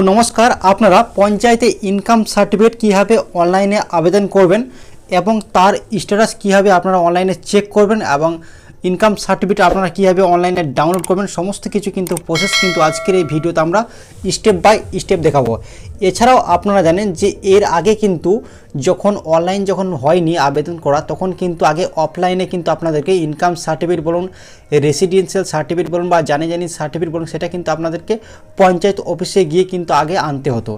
নমস্কার, আপনারা পঞ্চায়েতে ইনকাম সার্টিফিকেট কীভাবে অনলাইনে আবেদন করবেন এবং তার স্ট্যাটাস কীভাবে আপনারা অনলাইনে চেক করবেন এবং ইনকাম সার্টিফিকেট আপনারা কীভাবে অনলাইনে ডাউনলোড করবেন সমস্ত কিছু কিন্তু প্রসেস কিন্তু আজকের এই ভিডিওতে আমরা স্টেপ বাই স্টেপ দেখাবো। এছাড়াও আপনারা জানেন যে এর আগে কিন্তু যখন অনলাইন হয়নি আবেদন করা, তখন কিন্তু আগে অফলাইনে কিন্তু আপনাদেরকে ইনকাম সার্টিফিকেট বলুন, রেসিডেন্সিয়াল সার্টিফিকেট বলুন বা জানি সার্টিফিকেট বলুন, সেটা কিন্তু আপনাদেরকে পঞ্চায়েত অফিসে গিয়ে কিন্তু আগে আনতে হতো।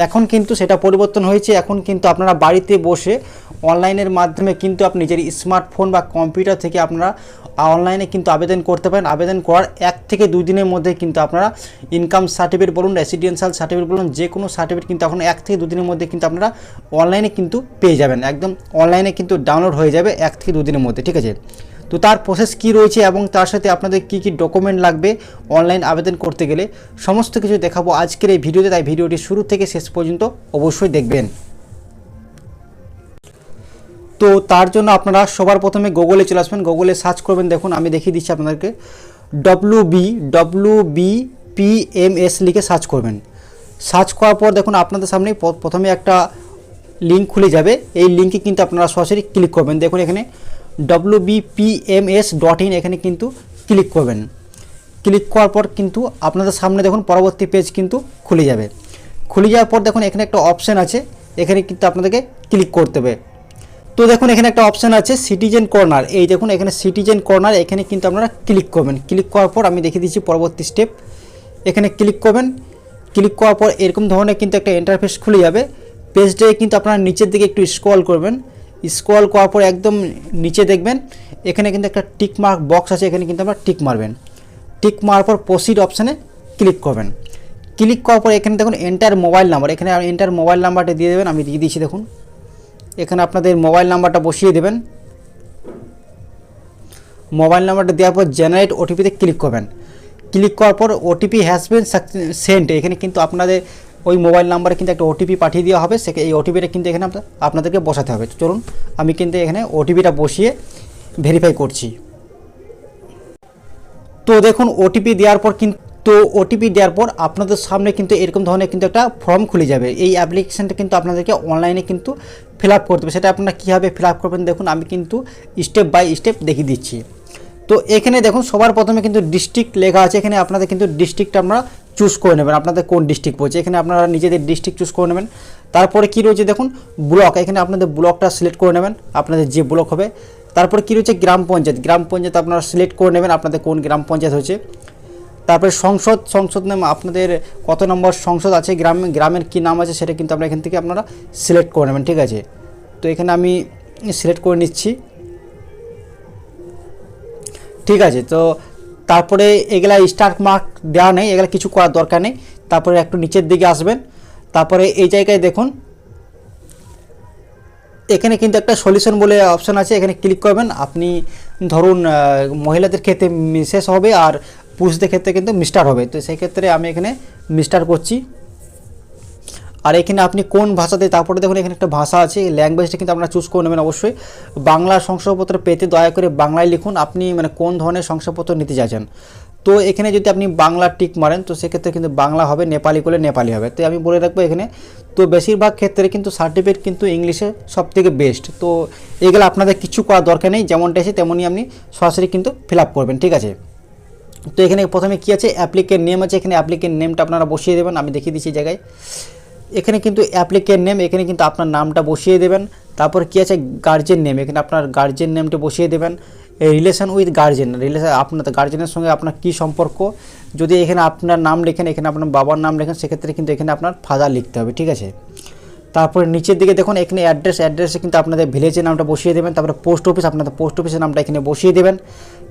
এখন কিন্তু সেটা পরিবর্তন হয়েছে। এখন কিন্তু আপনারা বাড়িতে বসে অনলাইনের মাধ্যমে কিন্তু আপনি নিজের স্মার্টফোন বা কম্পিউটার থেকে আপনারা অনলাইনে কিন্তু আবেদন করতে পারেন। আবেদন করার 1 থেকে 2 দিনের মধ্যে কিন্তু আপনারা ইনকাম সার্টিফিকেট বলুন, রেসিডেন্সিয়াল সার্টিফিকেট বলুন, যে কোনো সার্টিফিকেট কিন্তু এখন 1 থেকে 2 দিনের মধ্যে কিন্তু আপনারা অনলাইনে কিন্তু পেয়ে যাবেন। একদম অনলাইনে কিন্তু ডাউনলোড হয়ে যাবে 1 থেকে 2 দিনের মধ্যে, ঠিক আছে। তো তার প্রসেস কী রয়েছে এবং তার সাথে আপনাদের কী কী ডকুমেন্ট লাগবে অনলাইন আবেদন করতে গেলে সমস্ত কিছু দেখাবো আজকের এই ভিডিওতে। তাই ভিডিওটি শুরু থেকে শেষ পর্যন্ত অবশ্যই দেখবেন। তো তার জন্য আপনারা সবার প্রথমে গুগলে চলে আসবেন, গুগলে সার্চ করবেন। দেখুন আমি দেখিয়ে দিচ্ছি আপনাদেরকে, WBPMS লিখে সার্চ করবেন। সার্চ করার পর দেখুন আপনাদের সামনে প্রথমে একটা লিঙ্ক খুলে যাবে। এই লিঙ্কে কিন্তু আপনারা সরাসরি ক্লিক করবেন। দেখুন এখানে WBPMS.in এখানে কিন্তু ক্লিক করবেন। ক্লিক করার পর কিন্তু আপনাদের সামনে দেখুন পরবর্তী পেজ কিন্তু খুলে যাবে। খুলে যাওয়ার পর দেখুন এখানে একটা অপশান আছে, এখানে কিন্তু আপনাদেরকে ক্লিক করতে হবে। তো দেখুন এখানে একটা অপশান আছে সিটিজেন কর্নার। এই দেখুন এখানে সিটিজেন কর্নার, এখানে কিন্তু আপনারা ক্লিক করবেন। ক্লিক করার পর আমি দেখিয়ে দিচ্ছি পরবর্তী স্টেপ। এখানে ক্লিক করবেন। ক্লিক করার পর এরকম ধরনের কিন্তু একটা ইন্টারফেস খুলে যাবে। পেজটায় কিন্তু আপনারা নিচের দিকে একটু স্ক্রল করবেন। স্ক্রল করার পর একদম নিচে দেখবেন এখানে কিন্তু একটা টিক মার্ক বক্স আছে, এখানে কিন্তু আপনারা টিক মারবেন। টিক মারার পর প্রসিড অপশানে ক্লিক করবেন। ক্লিক করার পর এখানে দেখুন এন্টার মোবাইল নাম্বার, এখানে এন্টার মোবাইল নাম্বারটা দিয়ে দেবেন। আমি দিয়ে দিচ্ছি। দেখুন এখানে আপনাদের মোবাইল নাম্বারটা বসিয়ে দেবেন। মোবাইল নাম্বারটা দেওয়ার পর জেনারেট ওটিপিতে ক্লিক করবেন। ক্লিক করার পর ওটিপি হ্যাজ বিন সেন্ট, এখানে কিন্তু আপনাদের ওই মোবাইল নাম্বারে কিন্তু একটা ওটিপি পাঠিয়ে দেওয়া হবে। এই ওটিপিটা কিন্তু এখানে আপনাদেরকে বসাতে হবে। চলুন আমি কিন্তু এখানে ওটিপিটা বসিয়ে ভেরিফাই করছি। তো দেখুন ওটিপি দেওয়ার পর আপনাদের সামনে কিন্তু এরকম ধরনের কিন্তু একটা ফর্ম খুলে যাবে। এই অ্যাপ্লিকেশানটা কিন্তু আপনাদেরকে অনলাইনে কিন্তু ফিল আপ করতে হবে। সেটা আপনারা কীভাবে ফিল আপ করবেন দেখুন আমি কিন্তু স্টেপ বাই স্টেপ দেখিয়ে দিচ্ছি। তো এখানে দেখুন সবার প্রথমে কিন্তু ডিস্ট্রিক্ট লেখা আছে, এখানে আপনাদের কিন্তু ডিস্ট্রিক্টটা আপনারা চুজ করে নেবেন, আপনাদের কোন ডিস্ট্রিক্ট পড়ছে এখানে আপনারা নিজেদের ডিস্ট্রিক্ট চুজ করে নেবেন। তারপরে কী রয়েছে দেখুন ব্লক, এখানে আপনাদের ব্লকটা সিলেক্ট করে নেবেন, আপনাদের যে ব্লক হবে। তারপরে কী রয়েছে গ্রাম পঞ্চায়েত আপনারা সিলেক্ট করে নেবেন, আপনাদের কোন গ্রাম পঞ্চায়েত হয়েছে। তারপরে সংসদ নাম আপনাদের কত নম্বর সংসদ আছে, গ্রামের কী নাম আছে সেটা কিন্তু আপনারা এখান থেকে আপনারা সিলেক্ট করে নেবেন, ঠিক আছে। তো এখানে আমি সিলেক্ট করে নিচ্ছি, ঠিক আছে। তো তারপরে এগুলা স্টার মার্ক দেওয়া নেই, এগুলা কিছু করার দরকার নেই। তারপরে একটু নিচের দিকে আসবেন। তারপরে এই জায়গায় দেখুন এখানে কিন্তু একটা সলিউশন বলে অপশান আছে, এখানে ক্লিক করবেন। আপনি ধরুন মহিলাদের ক্ষেত্রে মিসেস হবে আর পুরুষদের ক্ষেত্রে কিন্তু মিস্টার হবে। তো সেই ক্ষেত্রে আমি এখানে মিস্টার করছি। আর এখানে আপনি কোন ভাষাতে, তারপরে দেখুন এখানে একটা ভাষা আছে, ল্যাঙ্গুয়েজটা কিন্তু আপনারা চুজ করে নেবেন অবশ্যই। বাংলা শংসাপত্র পেতে দয়া করে বাংলায় লিখুন, আপনি মানে কোন ধরনের শংসাপত্র নিতে চাইছেন। তো এখানে যদি আপনি বাংলা টিক মারেন তো সেক্ষেত্রে কিন্তু বাংলা হবে, নেপালি করলে নেপালি হবে। তো আমি বলে রাখবো এখানে তো বেশিরভাগ ক্ষেত্রে কিন্তু সার্টিফিকেট কিন্তু ইংলিশে সবথেকে বেস্ট। তো এগুলো আপনাদের কিছু করার দরকার নেই, যেমনটা আছে তেমনই আপনি সরাসরি কিন্তু ফিল আপ করবেন, ঠিক আছে। তো এখানে প্রথমে কী আছে অ্যাপ্লিকেন্ট নেম আছে, এখানে অ্যাপ্লিকেন্ট নেমটা আপনারা বসিয়ে দেবেন। আমি দেখিয়ে দিচ্ছি এই জায়গায় এখানে কিন্তু অ্যাপ্লিকেন্ট নেম, এখানে কিন্তু আপনার নামটা বসিয়ে দেবেন। তারপর কী আছে গার্জেন নেম, এখানে আপনার গার্জেন নেমটা বসিয়ে দেবেন। রিলেশন উইথ গার্জেন, আপনার গার্জেনের সঙ্গে আপনার কী সম্পর্ক, যদি এখানে আপনার নাম লেখেন, এখানে আপনার বাবার নাম লেখেন, সেক্ষেত্রে কিন্তু এখানে আপনার ফাদার লিখতে হবে, ঠিক আছে। তারপরে নিচের দিকে দেখুন এখানে অ্যাড্রেসে কিন্তু আপনাদের ভিলেজের নামটা বসিয়ে দেবেন। তারপরে পোস্ট অফিস, আপনাদের পোস্ট অফিসের নামটা এখানে বসিয়ে দেবেন,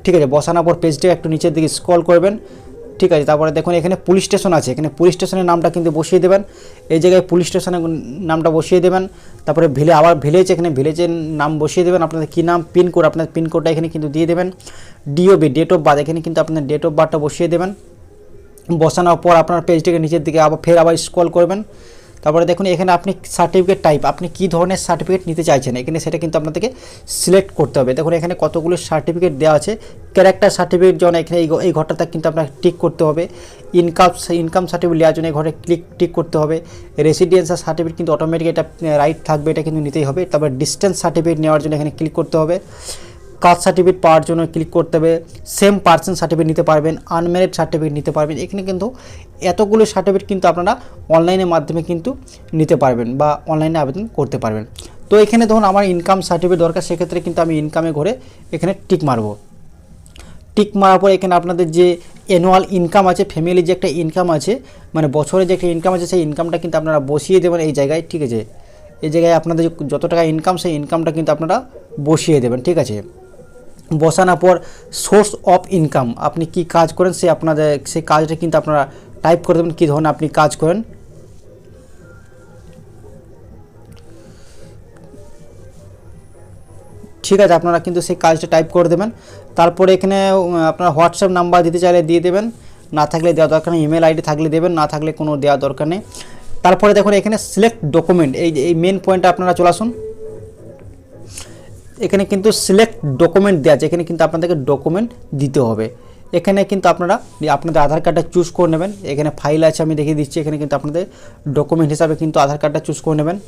ঠিক আছে। বসানোর পর পেজটা একটু নিচের দিকে স্ক্রল করবেন, ঠিক আছে। তারপরে দেখুন এখানে পুলিশ স্টেশন আছে, এখানে পুলিশ স্টেশনের নামটা কিন্তু বসিয়ে দেবেন। এই জায়গায় পুলিশ স্টেশনের নামটা বসিয়ে দেবেন। তারপরে ভিলেজ, এখানে ভিলেজের নাম বসিয়ে দেবেন, আপনাদের কী নাম, পিনকোড, আপনার পিনকোডটা এখানে কিন্তু দিয়ে দেবেন। ডিওবি, ডেট অফ বার্থ, এখানে কিন্তু আপনার ডেট অফ বার্থটা বসিয়ে দেবেন। বসানোর পর আপনার পেজটাকে নিচের দিকে আবার স্ক্রল করবেন। তারপরে দেখুন এখানে আপনি সার্টিফিকেট টাইপ, আপনি কী ধরনের সার্টিফিকেট নিতে চাইছেন এখানে সেটা কিন্তু আপনাদেরকে সিলেক্ট করতে হবে। দেখুন এখানে কতগুলো সার্টিফিকেট দেওয়া আছে। ক্যারেক্টার সার্টিফিকেট যেমন এখানে এই ঘরটাতে কিন্তু আপনার টিক করতে হবে। ইনকাম সার্টিফিকেট নেওয়ার জন্য এই ঘরে টিক করতে হবে। রেসিডেন্সিয়াল সার্টিফিকেট কিন্তু অটোমেটিক এটা রাইট থাকবে, এটা কিন্তু নিতেই হবে। তারপর ডিস্টেন্স সার্টিফিকেট নেওয়ার জন্য এখানে ক্লিক করতে হবে। কাস্ট সার্টিফিকেট পাওয়ার জন্য ক্লিক করতে হবে। সেম পার্সন সার্টিফিকেট নিতে পারবেন, আনম্যারিড সার্টিফিকেট নিতে পারবেন। এখানে কিন্তু এতগুলো সার্টিফিকেট কিন্তু আপনারা অনলাইনের মাধ্যমে কিন্তু নিতে পারবেন বা অনলাইনে আবেদন করতে পারবেন। তো এখানে ধরুন আমার ইনকাম সার্টিফিকেট দরকার, সেক্ষেত্রে কিন্তু আমি ইনকামে ঘরে এখানে টিক মারবো। টিক মারার পর এখানে আপনাদের যে অ্যানুয়াল ইনকাম আছে, ফ্যামিলি যে একটা ইনকাম আছে, মানে বছরে যে একটা ইনকাম আছে, সেই ইনকামটা কিন্তু আপনারা বসিয়ে দেবেন এই জায়গায়, ঠিক আছে। এই জায়গায় আপনাদের যত টাকা ইনকাম, সেই ইনকামটা কিন্তু আপনারা বসিয়ে দেবেন, ঠিক আছে। বসানোর পর সোর্স অফ ইনকাম, আপনি কি কাজ করেন সেই কাজটা কিন্তু আপনারা টাইপ করে দেবেন, কী ধরনের আপনি কাজ করেন। ঠিক আছে, আপনারা কিন্তু সেই কাজটা টাইপ করে দেবেন। তারপরে এখানে আপনারা হোয়াটসঅ্যাপ নাম্বার দিতে চাইলে দিয়ে দেবেন, না থাকলে দেওয়া দরকার নেই। ইমেল আইডি থাকলে দেবেন, না থাকলে কোনো দেওয়া দরকার নেই। তারপরে দেখুন এখানে সিলেক্ট ডকুমেন্ট, এই মেন পয়েন্টটা আপনারা চলে আসুন। এখানে কিন্তু সিলেক্ট ডকুমেন্ট দেওয়া আছে, এখানে কিন্তু আপনাদেরকে ডকুমেন্ট দিতে হবে। এখানে কিন্তু আপনারা আপনাদের আধার কার্ডটা চুজ করে নেবেন। এখানে ফাইল আছে, আমি দেখিয়ে দিচ্ছি। এখানে কিন্তু আপনাদের ডকুমেন্ট হিসাবে কিন্তু আধার কার্ডটা চুজ করে নেবেন।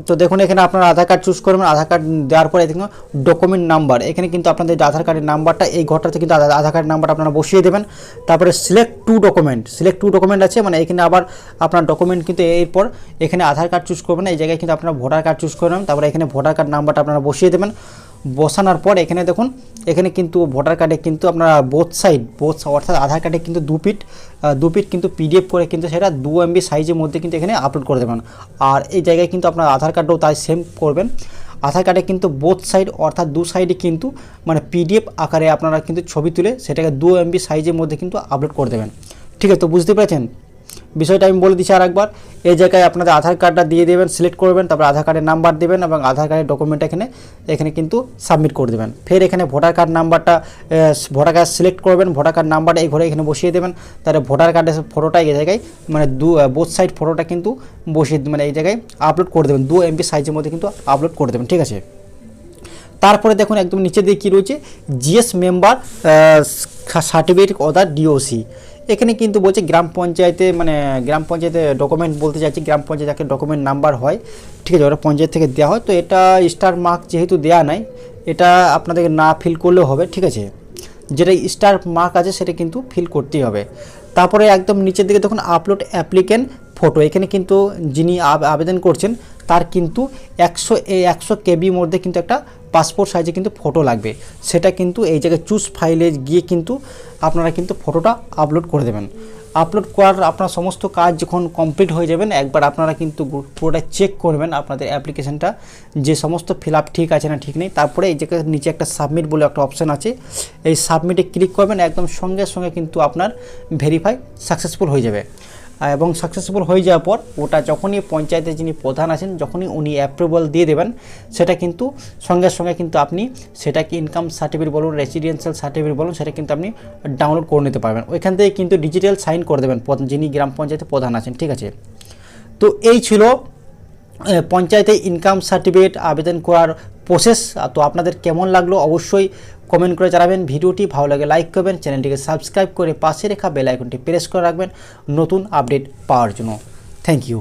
তো দেখুন এখানে আপনারা আধার কার্ড চুজ করবেন। আধার কার্ড দেওয়ার পরে দেখুন ডকুমেন্ট নাম্বার, এখানে কিন্তু আপনাদের আধার কার্ডের নাম্বারটা এই ঘরটাতে কিন্তু আধার কার্ডের নাম্বারটা আপনারা বসিয়ে দেবেন। তারপরে সিলেক্ট টু ডকুমেন্ট আছে, মানে এখানে আবার আপনার ডকুমেন্ট কিন্তু এরপর এখানে আধার কার্ড চুজ করবেন, এই জায়গায় কিন্তু আপনারা ভোটার কার্ড চুজ করবেন। তারপরে এখানে ভোটার কার্ড নাম্বারটা আপনারা বসিয়ে দেবেন। বসানোর পর এখানে দেখুন এখানে কিন্তু ভোটার কার্ডে কিন্তু আপনারা বোথ সাইড অর্থাৎ আধার কার্ডে কিন্তু দু পিট কিন্তু পিডিএফ করে কিন্তু সেটা 2 MB সাইজের মধ্যে কিন্তু এখানে আপলোড করে দেবেন। আর এই জায়গায় কিন্তু আপনার আধার কার্ডও তাই সেম করবেন। আধার কার্ডে কিন্তু বোথ সাইড অর্থাৎ দু সাইডে কিন্তু মানে পিডিএফ আকারে আপনারা কিন্তু ছবি তুলে সেটাকে 2 MB সাইজের মধ্যে কিন্তু আপলোড করে দেবেন। ঠিক আছে, তো বুঝতে পেরেছেন বিষয়টা, আমি বলে দিচ্ছি আর একবার। এই জায়গায় আপনাদের আধার কার্ডটা দিয়ে দেবেন, সিলেক্ট করবেন, তারপর আধার কার্ডের নাম্বার দেবেন এবং আধার কার্ডের ডকুমেন্ট এখানে কিন্তু সাবমিট করে দেবেন। ফের এখানে ভোটার কার্ড নাম্বারটা ভোটার কার্ড সিলেক্ট করবেন, ভোটার কার্ড নাম্বারটা এই ঘরে এখানে বসিয়ে দেবেন। তাহলে ভোটার কার্ডের ফটোটা এই জায়গায় মানে বোথ সাইড ফটোটা কিন্তু বসিয়ে মানে এই জায়গায় আপলোড করে দেবেন, 2 MB সাইজের মধ্যে কিন্তু আপলোড করে দেবেন, ঠিক আছে। তারপরে দেখুন একদম নিচে দিয়ে কী রয়েছে, জিএস মেম্বার সার্টিফিকেট অর্থাৎ ডিওসি। এখানে কিন্তু বলছে গ্রাম পঞ্চায়েতে ডকুমেন্ট বলতে চাইছি, গ্রাম পঞ্চায়েত একটা ডকুমেন্ট নাম্বার হয়, ঠিক আছে, ওটা পঞ্চায়েত থেকে দেওয়া হয়। তো এটা স্টার মার্ক যেহেতু দেওয়া নাই, এটা আপনাদেরকে না ফিল করলেও হবে, ঠিক আছে। যেটা স্টার মার্ক আছে সেটা কিন্তু ফিল করতেই হবে। তারপরে একদম নিচের দিকে দেখুন আপলোড অ্যাপ্লিক্যান্ট ফটো, এখানে কিন্তু যিনি আবেদন করছেন তার কিন্তু 100 KB মধ্যে কিন্তু একটা পাসপোর্ট সাইজে কিন্তু ফটো লাগবে। সেটা কিন্তু এই জায়গায় চুজ ফাইলে গিয়ে কিন্তু আপনারা কিন্তু ফটোটা আপলোড করে দেবেন। আপলোড করার আপনার সমস্ত কাজ যখন কমপ্লিট হয়ে যাবেন, একবার আপনারা কিন্তু পুরোটা চেক করবেন আপনাদের অ্যাপ্লিকেশনটা যে সমস্ত ফিল আপ ঠিক আছে না ঠিক নেই। তারপরে এই জায়গায় নিচে একটা সাবমিট বলে একটা অপশান আছে, এই সাবমিটে ক্লিক করবেন, একদম সঙ্গে সঙ্গে কিন্তু আপনার ভেরিফাই সাকসেসফুল হয়ে যাবে। এবং সাকসেসফুল হয়ে যাওয়ার পর ওটা যখনই পঞ্চায়েতের যিনি প্রধান আছেন যখনই উনি অ্যাপ্রুভাল দিয়ে দেবেন, সেটা কিন্তু সঙ্গে সঙ্গে কিন্তু আপনি সেটাকে ইনকাম সার্টিফিকেট বলুন, রেসিডেন্সিয়াল সার্টিফিকেট বলুন, সেটা কিন্তু আপনি ডাউনলোড করে নিতে পারবেন। ওইখান থেকে কিন্তু ডিজিটাল সাইন করে দেবেন যিনি গ্রাম পঞ্চায়েতের প্রধান আছেন, ঠিক আছে। তো এই ছিল পঞ্চায়েতে ইনকাম সার্টিফিকেট আবেদন করার প্রসেস। তো আপনাদের কেমন লাগলো অবশ্যই কমেন্ট করে জানাবেন। ভিডিওটি ভালো লাগে লাইক করবেন, চ্যানেলটিকে সাবস্ক্রাইব করে পাশে রেখা বেল আইকনটি প্রেস করে রাখবেন নতুন আপডেট পাওয়ার জন্য। Thank you.